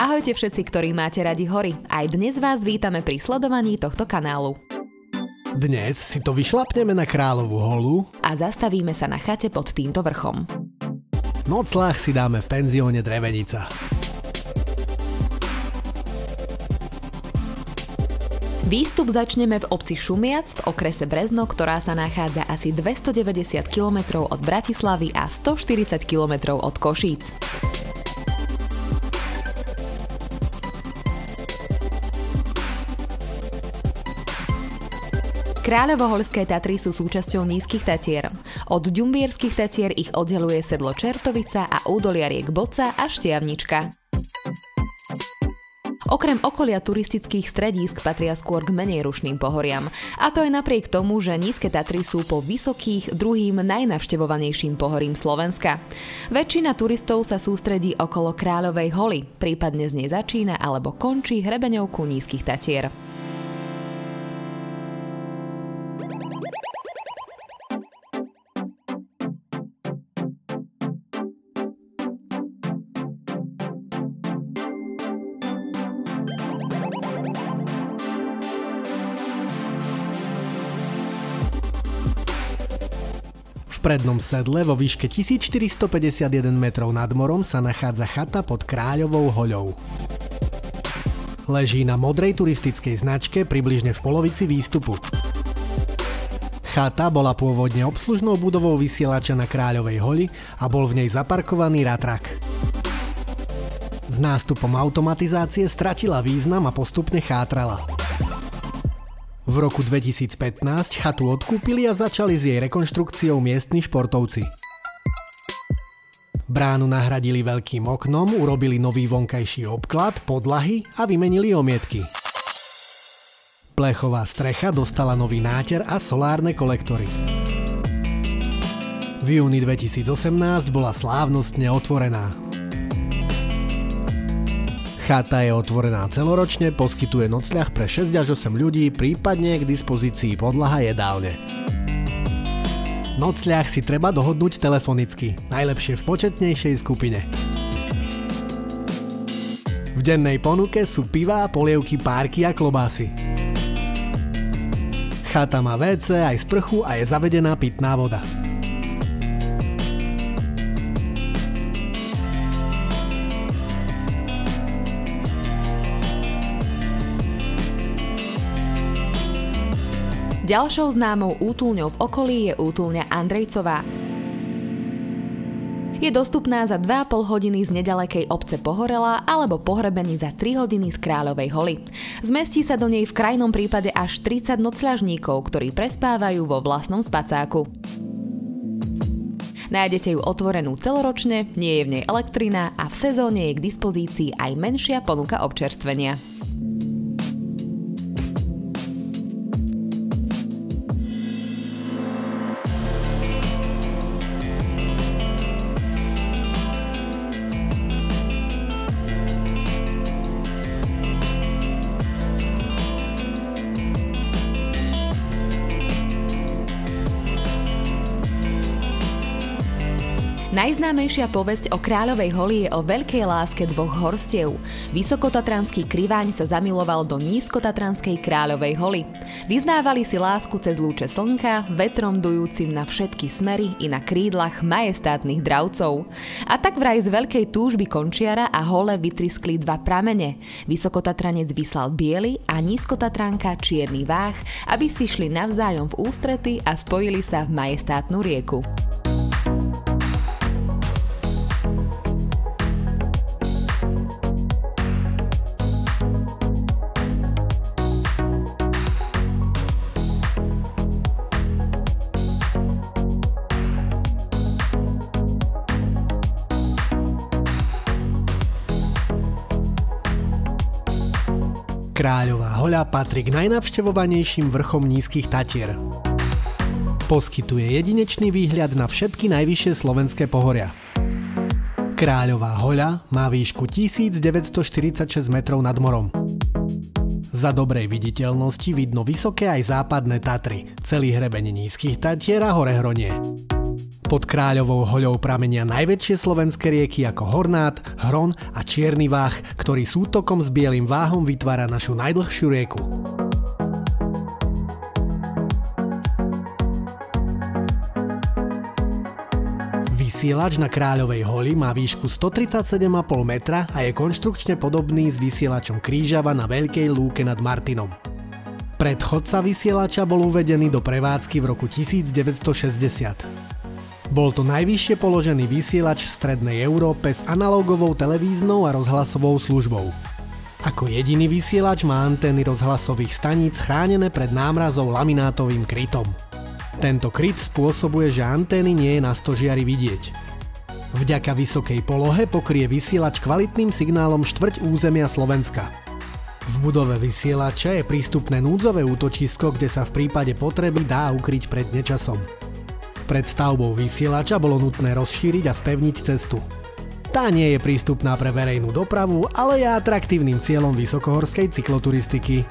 Ahojte všetci, ktorí máte radi hory. Aj dnes vás vítame pri sledovaní tohto kanálu. Dnes si to vyšlapneme na Kráľovú holu A zastavíme sa na chate pod týmto vrchom. Nocľah si dáme v penzióne Drevenica. Výstup začneme v obci Šumiac v okrese Brezno, ktorá sa nachádza asi 290 km od Bratislavy a 140 km od Košíc. Kráľovohorské Tatry sú súčasťou Nízkych Tatier. Od Ďumbierskych Tatier ich oddeľuje sedlo Čertovica a údolia riek Boca a Štiavnička. Okrem okolia turistických stredísk patria skôr k menej rušným pohoriam. A to aj napriek tomu, že Nízke Tatry sú po vysokých druhým najnavštevovanejším pohorím Slovenska. Väčšina turistov sa sústredí okolo Kráľovej holy, prípadne z nej začína alebo končí hrebeňovku Nízkych Tatier. V prednom sedle vo výške 1451 metrov nad morom sa nachádza chata pod Kráľovou hoľou. Leží na modrej turistickej značke približne v polovici výstupu. Chata bola pôvodne obslužnou budovou vysielača na Kráľovej holi a bol v nej zaparkovaný ratrak. S nástupom automatizácie stratila význam a postupne chátrala. V roku 2015 chatu odkúpili a začali s jej rekonštrukciou miestni športovci. Bránu nahradili veľkým oknom, urobili nový vonkajší obklad, podlahy a vymenili omietky. Plechová strecha dostala nový náter a solárne kolektory. V júni 2018 bola slávnostne otvorená. Chata je otvorená celoročne, poskytuje nocľah pre 6 až 8 ľudí, prípadne k dispozícii podlaha jedálne. Nocľah si treba dohodnúť telefonicky, najlepšie v početnejšej skupine. V dennej ponuke sú pivá, polievky, párky a klobásy. Chata má WC, aj sprchu a je zavedená pitná voda. Ďalšou známou útulňou v okolí je útulňa Andrejcová. Je dostupná za 2,5 hodiny z nedalekej obce Pohorela alebo pohrebený za 3 hodiny z Kráľovej holy. Zmestí sa do nej v krajnom prípade až 30 nocľažníkov, ktorí prespávajú vo vlastnom spacáku. Nájdete ju otvorenú celoročne, nie je v nej elektrina a v sezóne je k dispozícii aj menšia ponuka občerstvenia. Najznámejšia povesť o Kráľovej holi je o veľkej láske dvoch horstiev. Vysokotatranský Kriváň sa zamiloval do nízkotatranskej Kráľovej holy. Vyznávali si lásku cez lúče slnka, vetrom dujúcim na všetky smery i na krídlach majestátnych dravcov. A tak vraj z veľkej túžby končiara a hole vytriskli dva pramene. Vysokotatranec vyslal biely a nízkotatranka čierny váh, aby si šli navzájom v ústrety a spojili sa v majestátnu rieku. Kráľová hoľa patrí k najnavštevovanejším vrchom Nízkych Tatier. Poskytuje jedinečný výhľad na všetky najvyššie slovenské pohoria. Kráľová hoľa má výšku 1946 metrov nad morom. Za dobrej viditeľnosti vidno vysoké aj západné Tatry, celý hrebeň Nízkych Tatier a hore Hronie. Pod Kráľovou hoľou pramenia najväčšie slovenské rieky ako Hornát, Hron a Čierny Váh, ktorý sútokom s Bielým Váhom vytvára našu najdlhšiu rieku. Vysielač na Kráľovej holi má výšku 137,5 metra a je konštrukčne podobný s vysielačom Krížava na Veľkej lúke nad Martinom. Predchodca vysielača bol uvedený do prevádzky v roku 1960. Bol to najvyššie položený vysielač v strednej Európe s analogovou televíznou a rozhlasovou službou. Ako jediný vysielač má antény rozhlasových staníc chránené pred námrazou laminátovým krytom. Tento kryt spôsobuje, že antény nie je na stožiari vidieť. Vďaka vysokej polohe pokrie vysielač kvalitným signálom štvrť územia Slovenska. V budove vysielača je prístupné núdzové útočisko, kde sa v prípade potreby dá ukryť pred nečasom. Pred stavbou vysielača bolo nutné rozšíriť a spevniť cestu. Tá nie je prístupná pre verejnú dopravu, ale je atraktívnym cieľom vysokohorskej cykloturistiky.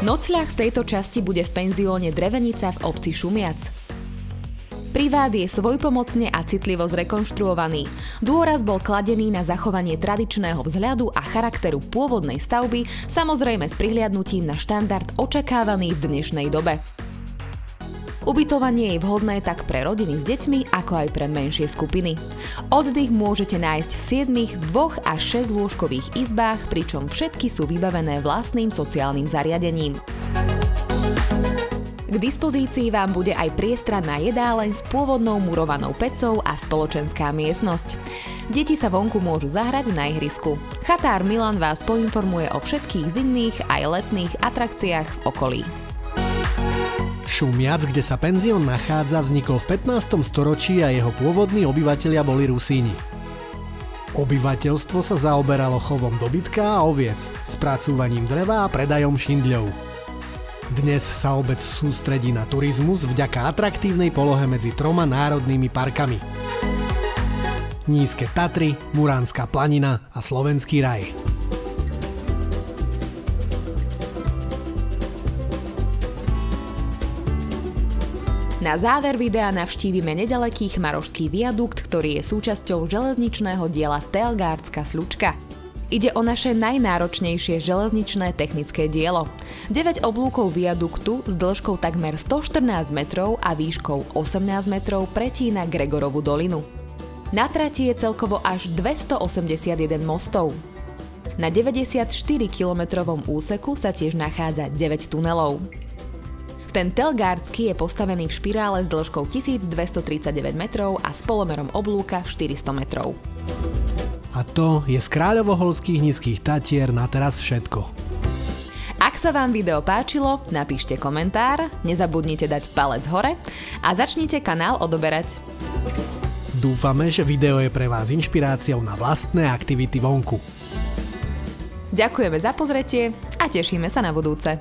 Nocľah v tejto časti bude v penzióne Drevenica v obci Šumiac. Privát je svojpomocne a citlivo zrekonštruovaný. Dôraz bol kladený na zachovanie tradičného vzhľadu a charakteru pôvodnej stavby, samozrejme s prihliadnutím na štandard očakávaný v dnešnej dobe. Ubytovanie je vhodné tak pre rodiny s deťmi, ako aj pre menšie skupiny. Oddych môžete nájsť v 7, 2 až 6 lôžkových izbách, pričom všetky sú vybavené vlastným sociálnym zariadením. K dispozícii vám bude aj priestranná jedáleň s pôvodnou murovanou pecou a spoločenská miestnosť. Deti sa vonku môžu zahrať na ihrisku. Chatár Milan vás poinformuje o všetkých zimných aj letných atrakciách v okolí. Šumiac, kde sa penzión nachádza, vznikol v 15. storočí a jeho pôvodní obyvatelia boli Rusíni. Obyvateľstvo sa zaoberalo chovom dobytka a oviec, spracúvaním dreva a predajom šindľov. Dnes sa obec sústredí na turizmus vďaka atraktívnej polohe medzi 3 národnými parkami. Nízke Tatry, Muránska planina a Slovenský raj. Na záver videa navštívime nedaleký Chmarošský viadukt, ktorý je súčasťou železničného diela Telgárdská sľučka. Ide o naše najnáročnejšie železničné technické dielo. 9 oblúkov viaduktu s dĺžkou takmer 114 metrov a výškou 18 metrov pretína Gregorovu dolinu. Na trati je celkovo až 281 mostov. Na 94-kilometrovom úseku sa tiež nachádza 9 tunelov. Ten Telgárdsky je postavený v špirále s dĺžkou 1239 metrov a s polomerom oblúka 400 metrov. A to je z Kráľovoholských nízkych Tatier na teraz všetko. Ak sa vám video páčilo, napíšte komentár, nezabudnite dať palec hore a začnite kanál odoberať. Dúfame, že video je pre vás inšpiráciou na vlastné aktivity vonku. Ďakujeme za pozretie a tešíme sa na budúce.